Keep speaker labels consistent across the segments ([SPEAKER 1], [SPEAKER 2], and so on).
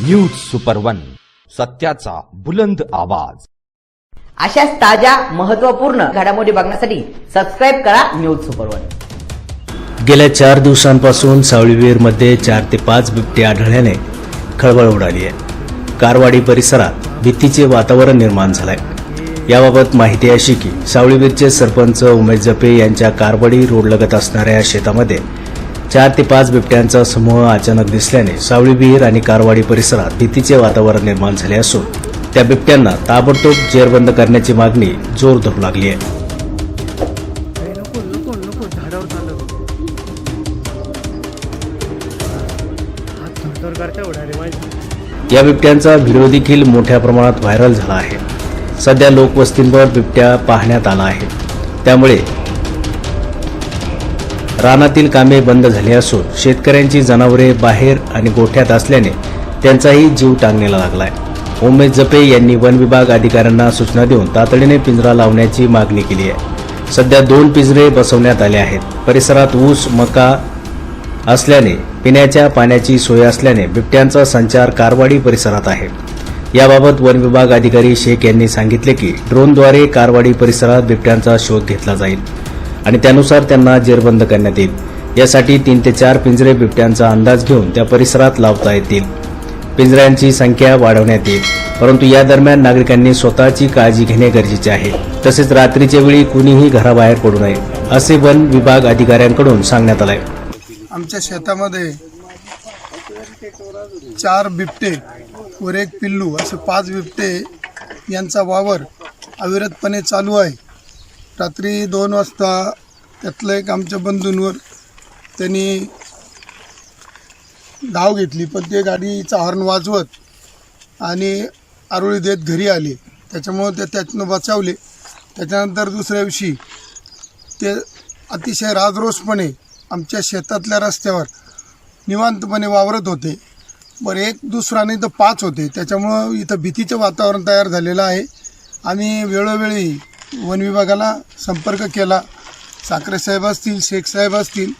[SPEAKER 1] News super one, सत्याचा बुलंद आवाज।
[SPEAKER 2] अशाच ताज्या महत्त्वपूर्ण घडामोडी बघण्यासाठी सबस्क्राइब करा न्यूज सुपर वन।
[SPEAKER 3] गेल्या 4 दिवसांपासून सावळीविहीरमध्ये 4 ते 5 बिबटे आढळल्याने खळबळ उडाली आहे। कारवाडी परिसरात भीतीचे वातावरण निर्माण झालंय। याबाबत माहिती अशी की सावळीविहीरचे सरपंच उमेश जपे यांच्या कारवाडी रोडलगत असणाऱ्या शेतामध्ये 4 ते 5 बिबट्यांचा समूह अचानक दिसल्याने सावळीविहीर आणि कारवाडी परिसरात भीतीचे वातावरण निर्माण झाले असून त्या बिबट्यांना ताबडतोब जेरबंद करण्याची मागणी जोर धरू लागली आहे। या बिबट्यांचा व्हिडिओ देखील मोठ्या प्रमाणात व्हायरल झाला आहे। सध्या लोकवस्तींवर बिबट्या पाहण्यात आला आहे, त्यामुळे रानातील कामे बंद झाली असून शेतकऱ्यांची जनावरे बाहेर आणि गोठ्यात असल्याने त्यांचाही जीव टांगणीला लागलाय। उमेश जपे यांनी वन विभाग अधिकाऱ्यांना सूचना देऊन तातडीने पिंजरा लावण्याची मागणी केली आहे। सध्या 2 पिंजरे बसवण्यात आले आहेत। परिसरात ऊस मका असल्याने पिण्याच्या पाण्याची सोय असल्याने बिबट्यांचा संचार कारवाडी परिसरात आहे। याबाबत वन विभाग अधिकारी शेख यांनी सांगितले की ड्रोनद्वारे कारवाडी परिसरात बिबट्यांचा शोध घेतला जाईल आणि त्यानुसार त्यांना जेरबंद करण्यात येईल। यासाठी 3 ते 4 पिंजरे बिबट्यांचा अंदाज घेऊन त्या परिसरात लावता येतील। पिंजऱ्यांची संख्या वाढवण्यात येईल, परंतु या दरम्यान नागरिकांनी स्वतःची काळजी घेणे गरजेचे आहे। तसेच रात्रीच्या वेळी कुणीही घराबाहेर पडू नये असे वन विभाग अधिकाऱ्यांकडून सांगण्यात आले।
[SPEAKER 4] आमच्या शेतामध्ये 4 बिबटे वर 1 पिल्लू असे 5 बिबटे यांचा वावर अविरतपणे चालू आहे। रात्री 2 वाजता त्यातलं एक आमच्या बंधूंवर त्यांनी धाव घेतली, पण ते गाडीचा हॉर्न वाजवत आणि आरोळी देत घरी आले, त्याच्यामुळे ते त्यातनं बचावले। त्याच्यानंतर दुसऱ्या दिवशी ते अतिशय राजरोसपणे आमच्या शेतातल्या रस्त्यावर निवांतपणे वावरत होते। बरं, 1 दुसरा नाही तर 5 होते, त्याच्यामुळं इथं भीतीचं वातावरण तयार झालेलं आहे। आम्ही वेळोवेळी वन विभागाला संपर्क केला। साखरे साहेब असतील, शेख साहेब असतील,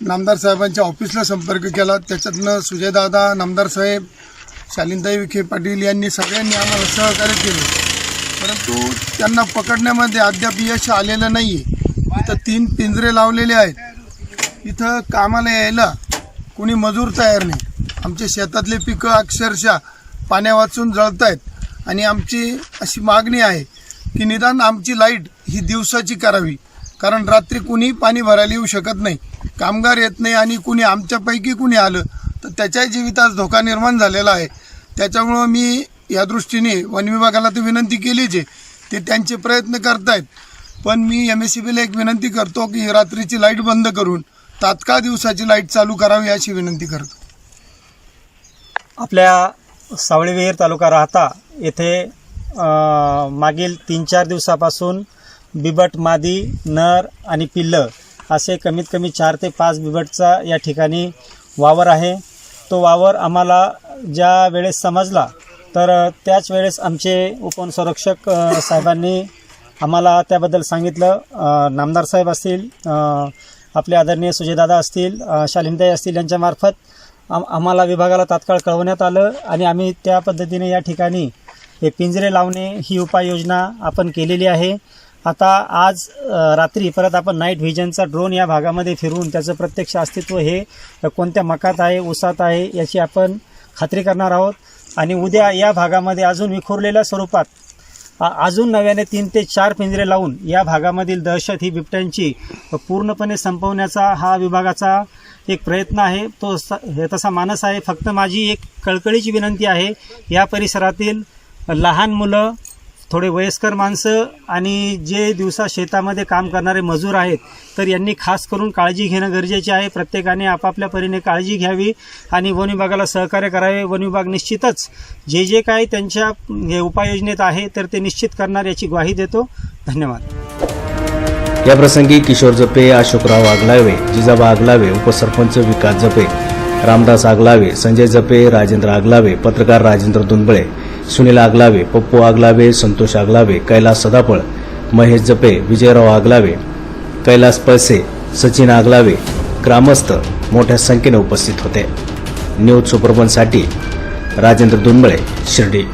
[SPEAKER 4] नामदार साहेबांच्या ऑफिसला संपर्क केला। त्याच्यातनं सुजयदादा, नामदार साहेब, शालिनताई विखे पाटील यांनी सगळ्यांनी आम्हाला सहकार्य केले, परंतु त्यांना पकडण्यामध्ये अद्याप यश आलेलं नाही आहे। इथं 3 पिंजरे लावलेले आहेत। इथं कामाला यायला कोणी मजूर तयार नाही। आमच्या शेतातले पिकं अक्षरशः पाण्या वाचून जळत आहेत आणि आमची अशी मागणी आहे की निदान आमची लाईट ही दिवसाची करावी, कारण रात्री कुणी पाणी भरायला येऊ शकत नाही, कामगार येत नाही आणि कुणी आमच्यापैकी कुणी आलं तर त्याच्याही जीवितास धोका निर्माण झालेला आहे। त्याच्यामुळं मी या दृष्टीने वन विभागाला तर विनंती केलीच आहे, ते त्यांचे प्रयत्न करतायत, पण मी MSCBला एक विनंती करतो की रात्रीची लाईट बंद करून तात्काळ दिवसाची लाईट चालू करावी अशी विनंती करतो।
[SPEAKER 5] आपल्या सावळीविहीर तालुका राहता येथे मागील 3-4 दिवसापासून बिबट मादी, नर आणि पिल्लं असे कमीत कमी 4 ते 5 बिबटचा या ठिकाणी वावर आहे। तो वावर आम्हाला ज्या वेळेस समजला तर त्याच वेळेस आमचे उपवनसंरक्षक साहेबांनी आम्हाला त्याबद्दल सांगितलं। नामदार साहेब असतील, आपले आदरणीय सुजयदादा असतील, शालिनताई असतील यांच्यामार्फत आम्हाला विभागाला तात्काळ कळवण्यात आलं आणि आम्ही त्या पद्धतीने या ठिकाणी हे पिंजरे लावणे ही उपाययोजना आपण केलेली आहे। आता आज रात्री परत आपण नाईट व्हिजनचा ड्रोन या भागामध्ये फिरवून त्याचं प्रत्यक्ष अस्तित्व हे कोणत्या मकात आहे, ऊसात आहे याची आपण खात्री करणार आहोत आणि उद्या या भागामध्ये अजून विखुरलेल्या स्वरूपात अजून नव्याने 3 ते 4 पिंजरे लावून या भागामधील दहशत ही बिबट्यांची पूर्णपणे संपवण्याचा हा विभागाचा एक प्रयत्न आहे। तो तसा मानस आहे। फक्त माझी एक कळकळीची विनंती आहे, या परिसरातील लहान मुलं, थोडे वयस्कर माणसं आणि जे दिवसा शेतामध्ये काम करणारे मजूर आहेत तर यांनी खास करून काळजी घेणं गरजेचे आहे। प्रत्येकाने आपापल्या परीने काळजी घ्यावी आणि वन विभागाला सहकार्य करावे। वन विभाग निश्चितच जे काही त्यांच्या उपाययोजनेत आहे तर ते निश्चित करणार याची ग्वाही देतो। धन्यवाद।
[SPEAKER 3] याप्रसंगी किशोर जपे, अशोकराव आगलावे, जिजाबा आगलावे, उपसरपंच विकास जपे, रामदास आगलावे, संजय जपे, राजेंद्र आगलावे, पत्रकार राजेंद्र दुंबळे, सुनील आगलावे, पप्पू आगलावे, संतोष आगलावे, कैलास सदाफळ, महेश जपे, विजयराव आगलावे, कैलास पळसे, सचिन आगलावे, ग्रामस्थ मोठ्या संख्येने उपस्थित होते। न्यूज सुपर वनसाठी राजेंद्र दोनबळे, शिर्डी.